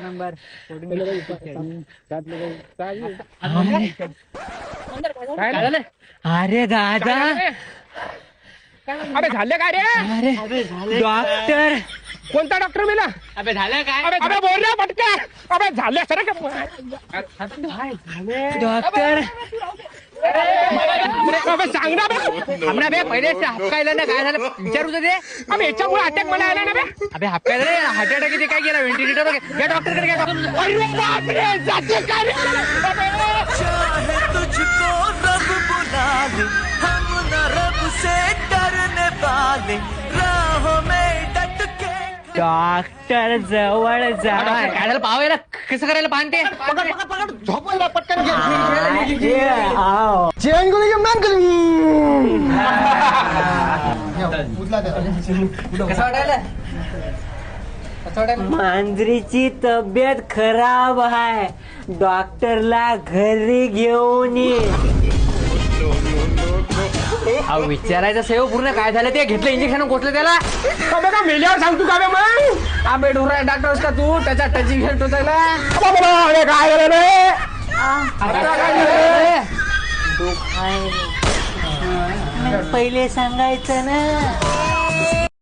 Number अरे दादा अबे झाले काय रे? अरे डॉक्टर कोणता डॉक्टर मेला? अबे झालं काय अबे बोल रे पटके. अबे झाले सर डॉक्टर अबे सांग ना बे. हमना बे पहिले हापकायला ना काय झालं विचारू दे अबे याच्यामुळे अटॅक मला आला ना बे. अबे हापकायला रे हार्ट अटॅक किती काय केला व्हेंटिलेटर घ्या डॉक्टर कडे अरे बापरे जाते काय रे? चाहे तुझको रब बुला ले हम न रब से डरने वाले राहों में डट के डॉक्टर जवळ जा काय झालं पाहायला कसं करायला पाहते झोपायला पटकन घे. चेन करू मॅन कसं वाटायला मांजरीची तब्येत खराब आहे डॉक्टरला घरी घेऊन ये अहो विचारायचं सेव पूर्ण काय झालं ते घेतलं इंजेक्शन कोसलं त्याला अबे का मेल्यावर सांगतो का बे मग? अबे डोरा डॉक्टर का तू त्याचा टचिंग घेतो त्याला अरे काय झालं रे? आता काय झालं? पहिले सांगायचं ना